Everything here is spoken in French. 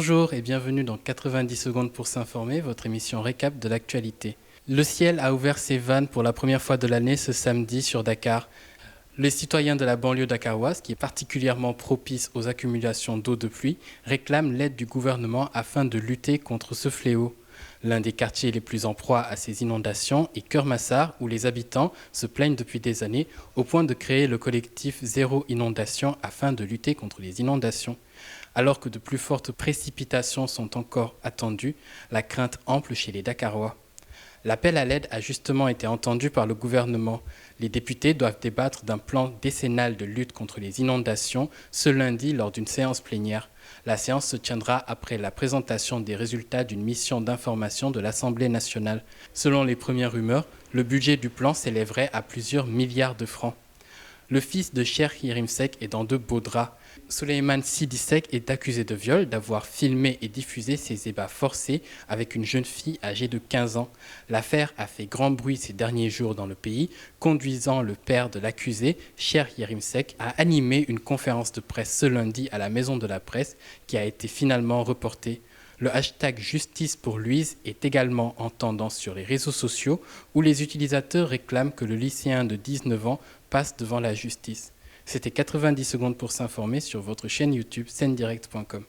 Bonjour et bienvenue dans 90 secondes pour s'informer, votre émission récap de l'actualité. Le ciel a ouvert ses vannes pour la première fois de l'année ce samedi sur Dakar. Les citoyens de la banlieue dakaroise, qui est particulièrement propice aux accumulations d'eau de pluie, réclament l'aide du gouvernement afin de lutter contre ce fléau. L'un des quartiers les plus en proie à ces inondations est Kermassar, où les habitants se plaignent depuis des années au point de créer le collectif Zéro Inondation afin de lutter contre les inondations. Alors que de plus fortes précipitations sont encore attendues, la crainte ample chez les Dakarois. L'appel à l'aide a justement été entendu par le gouvernement. Les députés doivent débattre d'un plan décennal de lutte contre les inondations ce lundi lors d'une séance plénière. La séance se tiendra après la présentation des résultats d'une mission d'information de l'Assemblée nationale. Selon les premières rumeurs, le budget du plan s'élèverait à plusieurs milliards de francs. Le fils de Cheikh Yérim Seck est dans de beaux draps. Souleymane Sidi Seck est accusé de viol, d'avoir filmé et diffusé ses ébats forcés avec une jeune fille âgée de 15 ans. L'affaire a fait grand bruit ces derniers jours dans le pays, conduisant le père de l'accusé, Cheikh Yérim Seck, à animer une conférence de presse ce lundi à la Maison de la Presse qui a été finalement reportée. Le hashtag Justice pour Louise est également en tendance sur les réseaux sociaux où les utilisateurs réclament que le lycéen de 19 ans passe devant la justice. C'était 90 secondes pour s'informer sur votre chaîne YouTube scendirect.com.